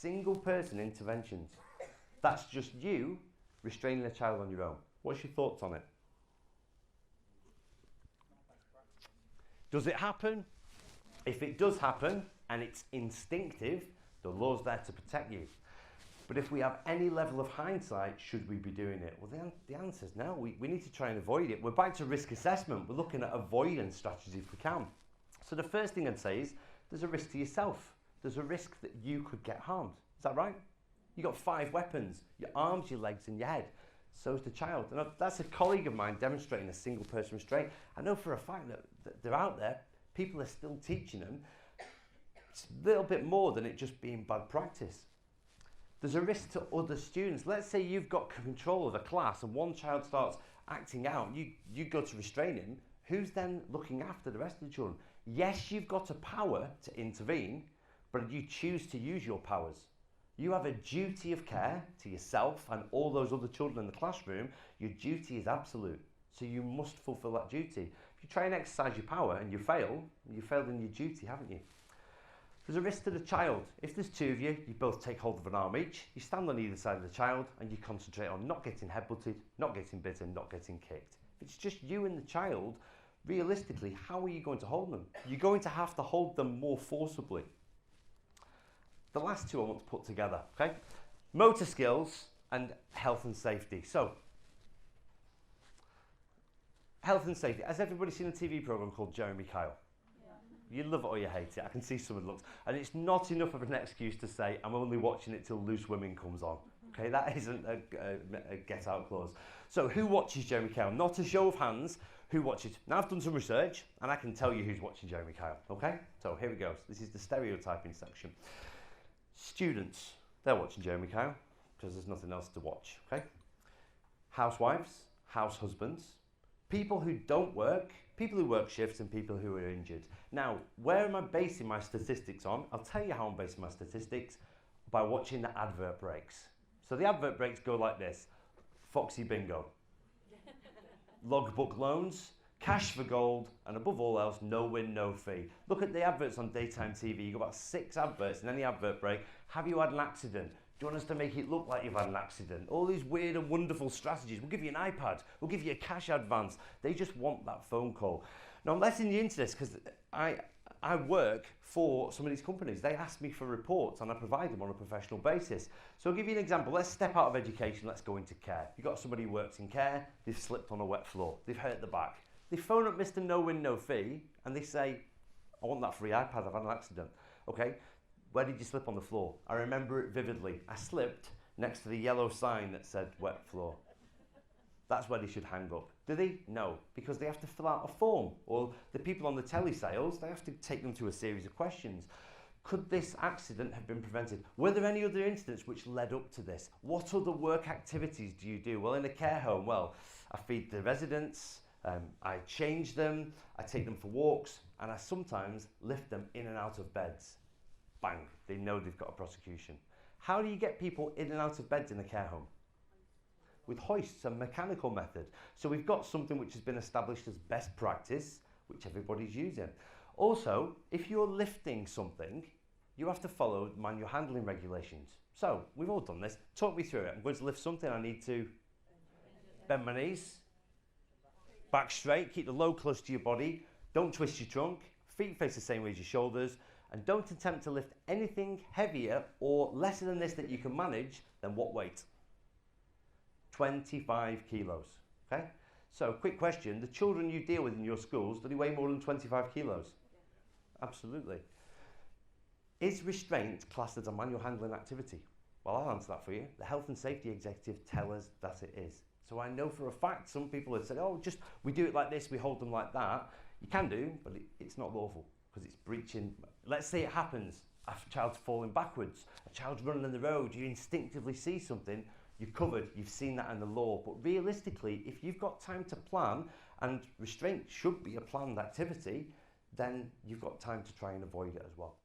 single person interventions. That's just you restraining a child on your own. What's your thoughts on it? Does it happen? If it does happen and it's instinctive, the law's there to protect you. But if we have any level of hindsight, should we be doing it? Well, the answer is no. We need to try and avoid it. We're back to risk assessment. We're looking at avoidance strategies if we can. So the first thing I'd say is there's a risk to yourself. There's a risk that you could get harmed. Is that right? You've got 5 weapons, your arms, your legs and your head. So is the child. And that's a colleague of mine demonstrating a single person restraint. I know for a fact that they're out there, people are still teaching them. It's a little bit more than it just being bad practice. There's a risk to other students. Let's say you've got control of a class and one child starts acting out. You go to restrain him. Who's then looking after the rest of the children? Yes, you've got a power to intervene, but you choose to use your powers. You have a duty of care to yourself and all those other children in the classroom. Your duty is absolute, so you must fulfill that duty. If you try and exercise your power and you failed in your duty, haven't you? There's a risk to the child. If there's 2 of you, you both take hold of an arm each, you stand on either side of the child and you concentrate on not getting headbutted, not getting bitten, not getting kicked. If it's just you and the child, realistically, how are you going to hold them? You're going to have to hold them more forcibly. The last 2 I want to put together, okay? Motor skills and health and safety. So, health and safety. Has everybody seen a TV program called Jeremy Kyle? You love it or you hate it. I can see some of the looks. And it's not enough of an excuse to say, I'm only watching it till Loose Women comes on. Okay, that isn't a get-out clause. So who watches Jeremy Kyle? Not a show of hands. Who watches? Now I've done some research and I can tell you who's watching Jeremy Kyle. Okay, so here we go. This is the stereotyping section. Students, they're watching Jeremy Kyle because there's nothing else to watch. Okay. Housewives, house husbands, people who don't work, people who work shifts and people who are injured. Now, where am I basing my statistics on? I'll tell you how I'm basing my statistics by watching the advert breaks. So the advert breaks go like this. Foxy Bingo, logbook loans, cash for gold, and above all else, no win, no fee. Look at the adverts on daytime TV. You've got about 6 adverts in any advert break. Have you had an accident? Do you want us to make it look like you've had an accident? All these weird and wonderful strategies. We'll give you an iPad. We'll give you a cash advance. They just want that phone call. Now, I'm letting you into this because I work for some of these companies. They ask me for reports and I provide them on a professional basis. So I'll give you an example. Let's step out of education. Let's go into care. You've got somebody who works in care. They've slipped on a wet floor. They've hurt the back. They phone up Mr. No Win, No Fee and they say, I want that free iPad. I've had an accident. Okay. Where did you slip on the floor? I remember it vividly. I slipped next to the yellow sign that said wet floor. That's where they should hang up. Do they? No, because they have to fill out a form. Or the people on the telesales, they have to take them through a series of questions. Could this accident have been prevented? Were there any other incidents which led up to this? What other work activities do you do? Well, in a care home, well, I feed the residents, I change them, I take them for walks, and I sometimes lift them in and out of beds. Bang, they know they've got a prosecution. How do you get people in and out of beds in a care home? With hoists, a mechanical method. So we've got something which has been established as best practice, which everybody's using. Also, if you're lifting something, you have to follow manual handling regulations. So we've all done this. Talk me through it. I'm going to lift something. I need to bend my knees, back straight, keep the load close to your body. Don't twist your trunk. Feet face the same way as your shoulders. And don't attempt to lift anything heavier or lesser than this that you can manage than what weight? 25 kilos, okay? So, quick question, the children you deal with in your schools, do they weigh more than 25 kilos? Yeah. Absolutely. Is restraint classed as a manual handling activity? Well, I'll answer that for you. The health and safety executive tell us that it is. So I know for a fact some people have said, oh, just we do it like this, we hold them like that. You can do, but it's not lawful because it's breaching. Let's say it happens, a child's falling backwards, a child's running on the road, you instinctively see something, you're covered, you've seen that in the law. But realistically, if you've got time to plan, and restraint should be a planned activity, then you've got time to try and avoid it as well.